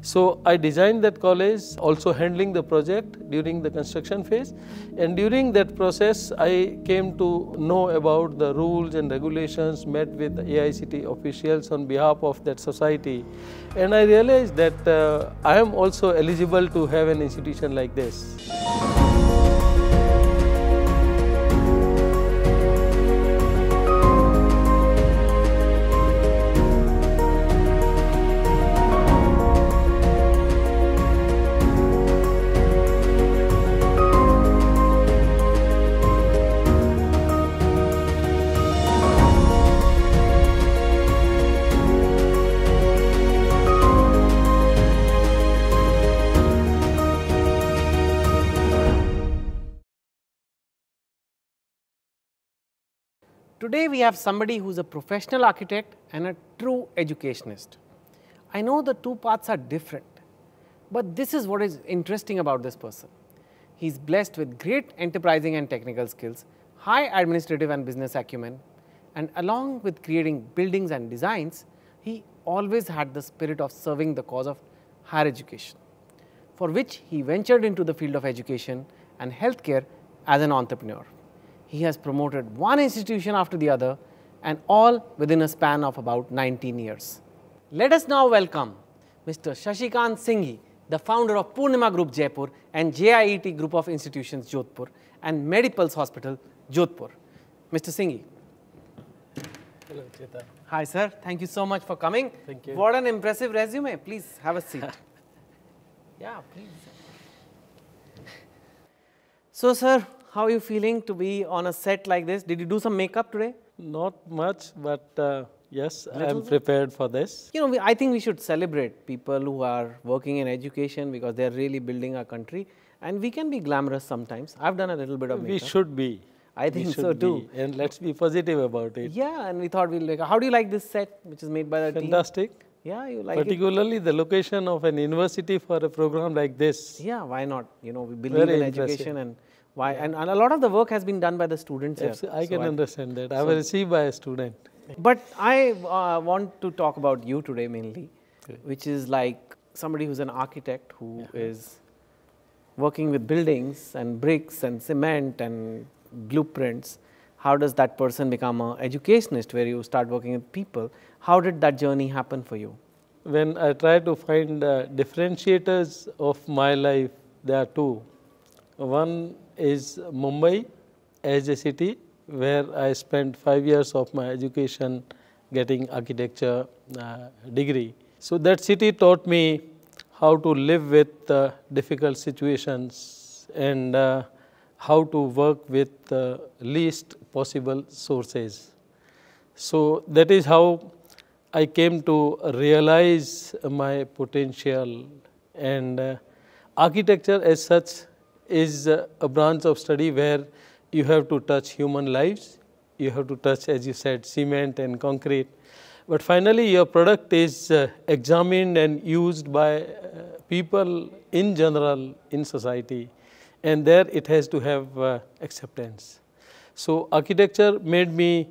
So I designed that college, also handling the project during the construction phase, and during that process I came to know about the rules and regulations, met with AICTE officials on behalf of that society, and I realized that I am also eligible to have an institution like this. Today we have somebody who is a professional architect and a true educationist. I know the two paths are different, but this is what is interesting about this person. He is blessed with great enterprising and technical skills, high administrative and business acumen, and along with creating buildings and designs, he always had the spirit of serving the cause of higher education, for which he ventured into the field of education and healthcare as an entrepreneur. He has promoted one institution after the other, and all within a span of about 19 years. Let us now welcome Mr. Shashikant Singhi, the founder of Purnima Group Jaipur and JIET Group of Institutions Jodhpur and Medipulse Hospital Jodhpur. Mr. Singhi. Hello, Chetan. Hi sir, thank you so much for coming. Thank you. What an impressive resume. Please have a seat. Yeah, please. So sir, how are you feeling to be on a set like this? Did you do some makeup today? Not much, but yes, I am prepared for this. You know, I think we should celebrate people who are working in education because they are really building our country, and we can be glamorous sometimes. I've done a little bit of makeup. We should be. I think so too. And let's be positive about it. Yeah, and we thought we'll like, how do you like this set which is made by the team? Fantastic. Yeah, you like it? Particularly the location of an university for a program like this. Yeah, why not? You know, we believe in education and why, and a lot of the work has been done by the students here. I can understand that. I was received by a student. But I want to talk about you today mainly, which is like somebody who's an architect who is working with buildings and bricks and cement and blueprints. How does that person become an educationist where you start working with people? How did that journey happen for you? When I try to find differentiators of my life, there are two. One is Mumbai as a city where I spent 5 years of my education getting architecture degree. So that city taught me how to live with difficult situations and how to work with least possible sources. So that is how I came to realize my potential, and architecture as such is a branch of study where you have to touch human lives, you have to touch, as you said, cement and concrete, but finally your product is examined and used by people in general in society, and there it has to have acceptance. So architecture made me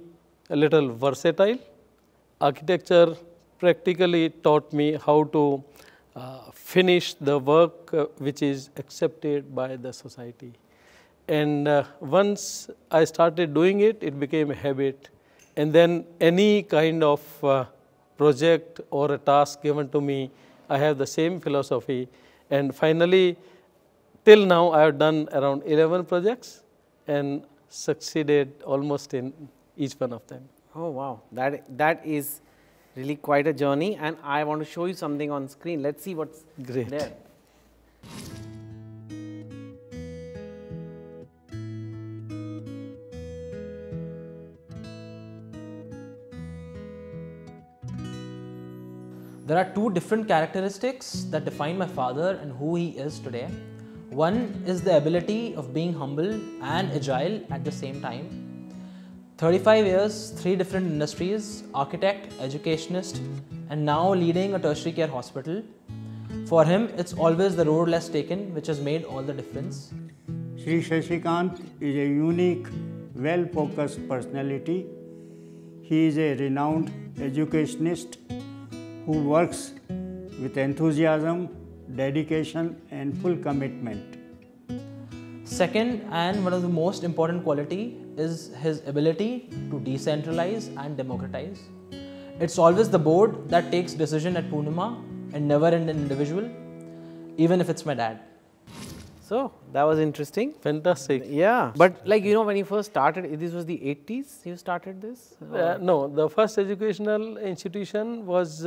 a little versatile. Architecture practically taught me how to finish the work which is accepted by the society. And once I started doing it, it became a habit. And then any kind of project or a task given to me, I have the same philosophy. And finally, till now, I have done around 11 projects and succeeded almost in each one of them. Oh wow, that is really quite a journey, and I want to show you something on screen. Let's see what's there. There are two different characteristics that define my father and who he is today. One is the ability of being humble and agile at the same time. 35 years, 3 different industries, architect, educationist, and now leading a tertiary care hospital. For him, it's always the road less taken which has made all the difference. Shri Shashikant is a unique, well-focused personality. He is a renowned educationist who works with enthusiasm, dedication, and full commitment. Second, and one of the most important quality, is his ability to decentralize and democratize. It's always the board that takes decision at Purnima and never an individual, even if it's my dad. So that was interesting. Fantastic. Yeah, but like, you know, when you first started, this was the 80s you started this? No, the first educational institution was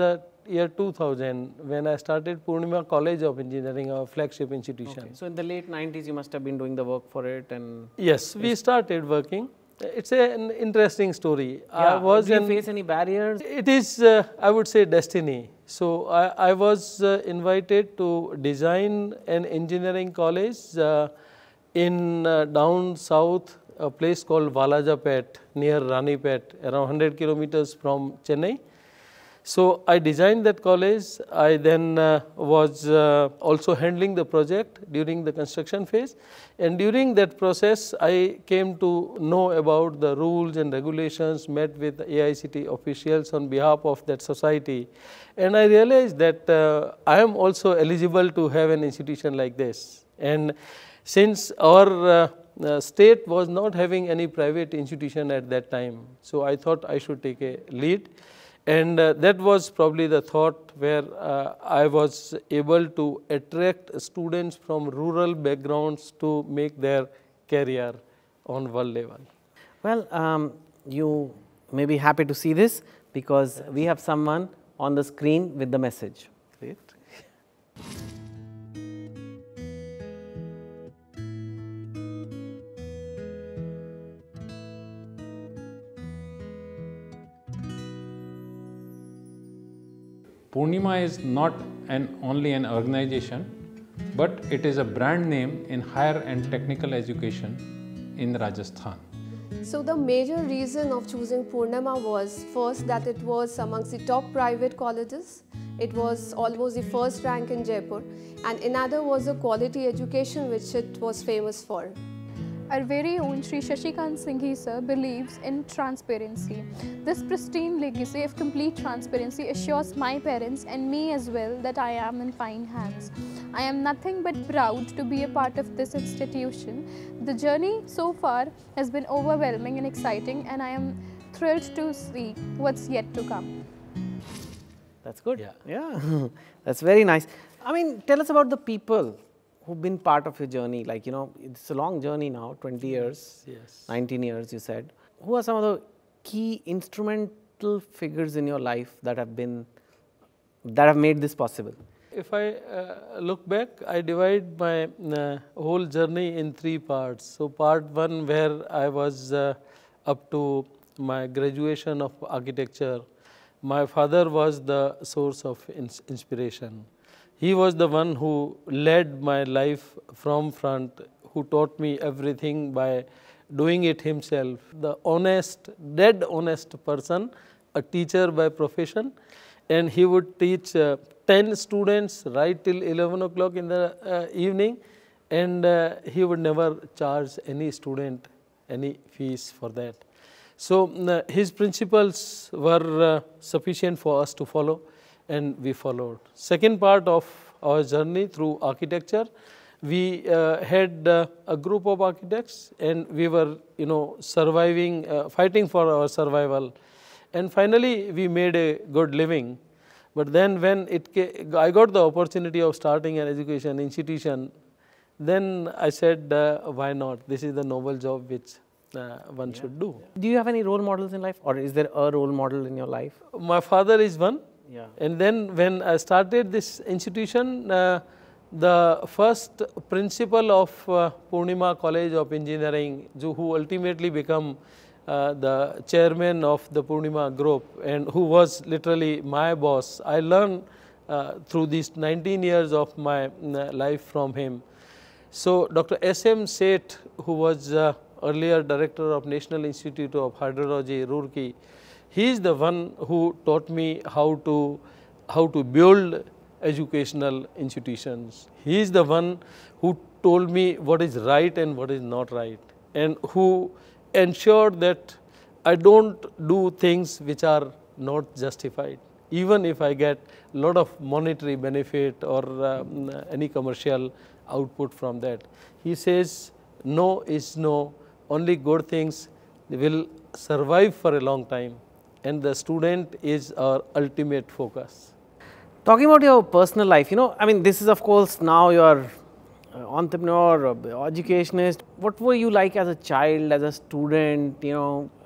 year 2000 when I started Purnima College of Engineering, our flagship institution. Okay. So in the late 90s you must have been doing the work for it, and Yes, we started working. It's an interesting story. yeah. Did you face any barriers? It is, I would say, destiny. So I was invited to design an engineering college in down south, a place called Valajapet near Ranipet, around 100 kilometers from Chennai. So I designed that college. I then was also handling the project during the construction phase, and during that process I came to know about the rules and regulations, met with AICTE officials on behalf of that society, and I realized that I am also eligible to have an institution like this. And since our state was not having any private institution at that time, so I thought I should take a lead. And that was probably the thought where I was able to attract students from rural backgrounds to make their career on world level. Well, you may be happy to see this because we have someone on the screen with the message. Great. Purnima is not only an organization, but it is a brand name in higher and technical education in Rajasthan. So the major reason of choosing Purnima was first that it was amongst the top private colleges. It was almost the first rank in Jaipur, and another was the quality education which it was famous for. Our very own Sri Shashikant Singhi sir believes in transparency. This pristine legacy of complete transparency assures my parents and me as well that I am in fine hands. I am nothing but proud to be a part of this institution. The journey so far has been overwhelming and exciting, and I am thrilled to see what's yet to come. That's good. Yeah. Yeah. That's very nice. I mean, tell us about the people who've been part of your journey. Like, you know, it's a long journey now, 20 years, Yes. 19 years you said. Who are some of the key instrumental figures in your life that have made this possible? If I look back, I divide my whole journey in three parts. So part one, where I was up to my graduation of architecture, my father was the source of inspiration. He was the one who led my life from front, who taught me everything by doing it himself. The honest, dead honest person, a teacher by profession, and he would teach 10 students right till 11 o'clock in the evening, and he would never charge any student any fees for that. So his principles were sufficient for us to follow, and we followed. Second part of our journey through architecture, we had a group of architects, and we were, you know, surviving, fighting for our survival, and finally we made a good living. But then when I got the opportunity of starting an education institution, then I said, why not? This is the noble job which one should do. Do you have any role models in life, or is there a role model in your life? My father is one. Yeah. And then when I started this institution, the first principal of Purnima College of Engineering, who ultimately became the chairman of the Purnima group, and who was literally my boss, I learned through these 19 years of my life from him. So Dr. S.M. Seth, who was earlier director of National Institute of Hydrology, Roorkee, he is the one who taught me how to build educational institutions. He is the one who told me what is right and what is not right, and who ensured that I don't do things which are not justified. even if I get a lot of monetary benefit or any commercial output from that. He says, no is no, only good things will survive for a long time, and the student is our ultimate focus. Talking about your personal life, I mean, this is of course now you're entrepreneur, educationist. What were you like as a child, as a student?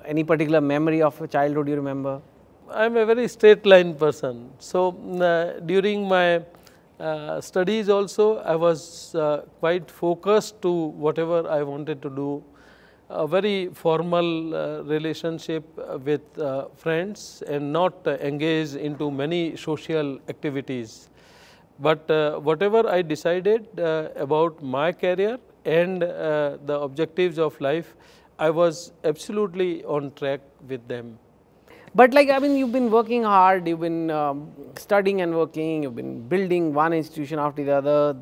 Any particular memory of a childhood you remember? I'm a very straight line person. So during my studies also, I was quite focused to whatever I wanted to do. A very formal relationship with friends and not engaged into many social activities. But whatever I decided about my career and the objectives of life, I was absolutely on track with them. But I mean, you've been working hard, you've been studying and working, you've been building one institution after the other.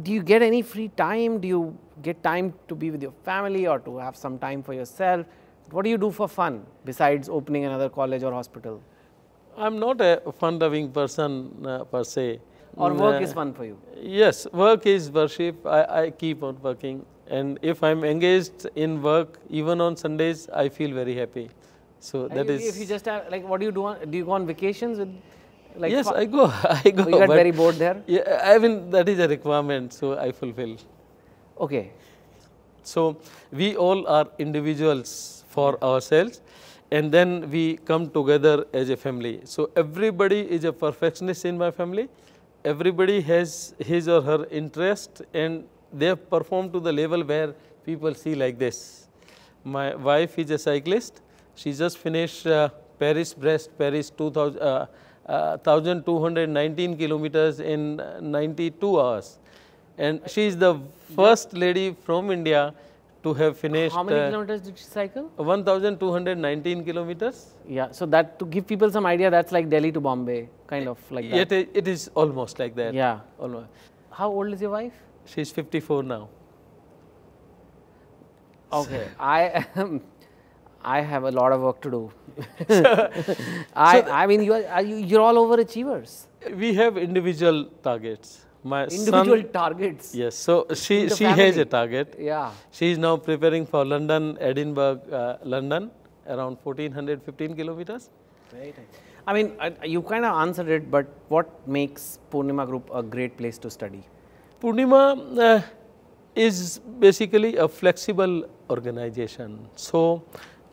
Do you get any free time? Do you get time to be with your family or to have some time for yourself? What do you do for fun besides opening another college or hospital? I'm not a fun-loving person per se. Or work is fun for you? Yes, work is worship. I keep on working, and if I'm engaged in work, even on Sundays, I feel very happy. So that is. If you just have, what do you do? Do you go on vacations with? Yes, I go. I go. You get very bored there? Yeah, I mean that is a requirement, so I fulfill. Okay. So we all are individuals for ourselves, and then we come together as a family. So everybody is a perfectionist in my family. Everybody has his or her interest, and they have performed to the level where people see like this. My wife is a cyclist. She just finished Paris-Brest, Paris 1,219 kilometers in 92 hours. And she is the first lady from India to have finished. How many kilometers did she cycle? 1,219 kilometers. Yeah, so that, to give people some idea, that's like Delhi to Bombay, kind of like that. It is almost like that. Yeah. Almost. How old is your wife? She is 54 now. Okay, I have a lot of work to do. I mean, you're all overachievers. We have individual targets. My individual son, targets. Yes. So she has a target. Yeah. She is now preparing for London, Edinburgh, London, around 1,415 kilometers. Right. I mean, you kind of answered it, but what makes Purnima Group a great place to study? Purnima is basically a flexible organization. So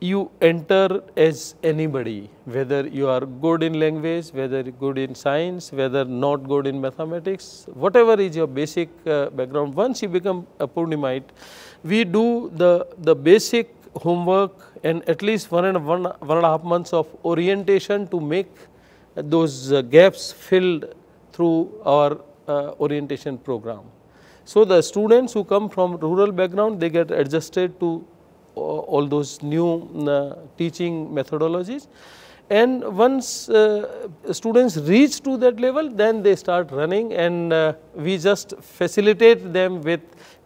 you enter as anybody, whether you are good in language, whether good in science, whether not good in mathematics, whatever is your basic background. Once you become a Purnimite, we do the basic homework and at least one and a half months of orientation to make those gaps filled through our orientation program. So the students who come from rural background, they get adjusted to all those new teaching methodologies, and once students reach to that level, then they start running, and we just facilitate them with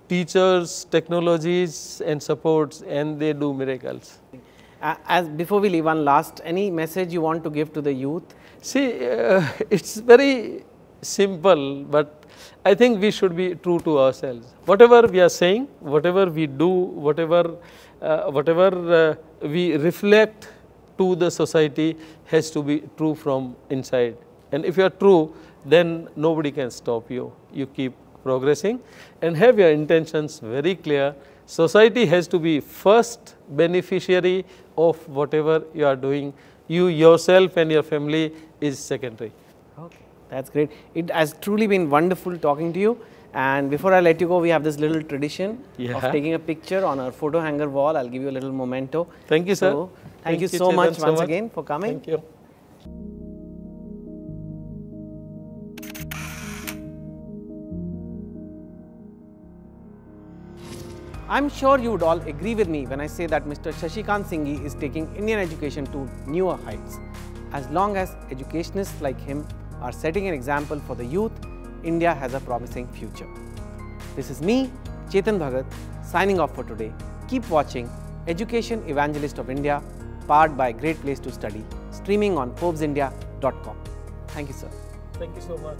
teachers, technologies and supports, and they do miracles. As before we leave, one last, any message you want to give to the youth? See, it's very simple, but I think we should be true to ourselves. Whatever we are saying, whatever we do, whatever we reflect to the society has to be true from inside. And if you are true, then nobody can stop you. You keep progressing and have your intentions very clear. Society has to be first beneficiary of whatever you are doing. You yourself and your family is secondary. Okay, that's great. It has truly been wonderful talking to you. And before I let you go, we have this little tradition of taking a picture on our photo hanger wall. I'll give you a little memento. Thank you, sir. So, thank you so much once again for coming. Thank you. I'm sure you would all agree with me when I say that Mr. Shashikant Singhi is taking Indian education to newer heights. As long as educationists like him are setting an example for the youth, India has a promising future. This is me, Chetan Bhagat, signing off for today. Keep watching Education Evangelist of India, powered by Great Place to Study, streaming on Forbes India www.purnamaeducation.com. Thank you, sir. Thank you so much.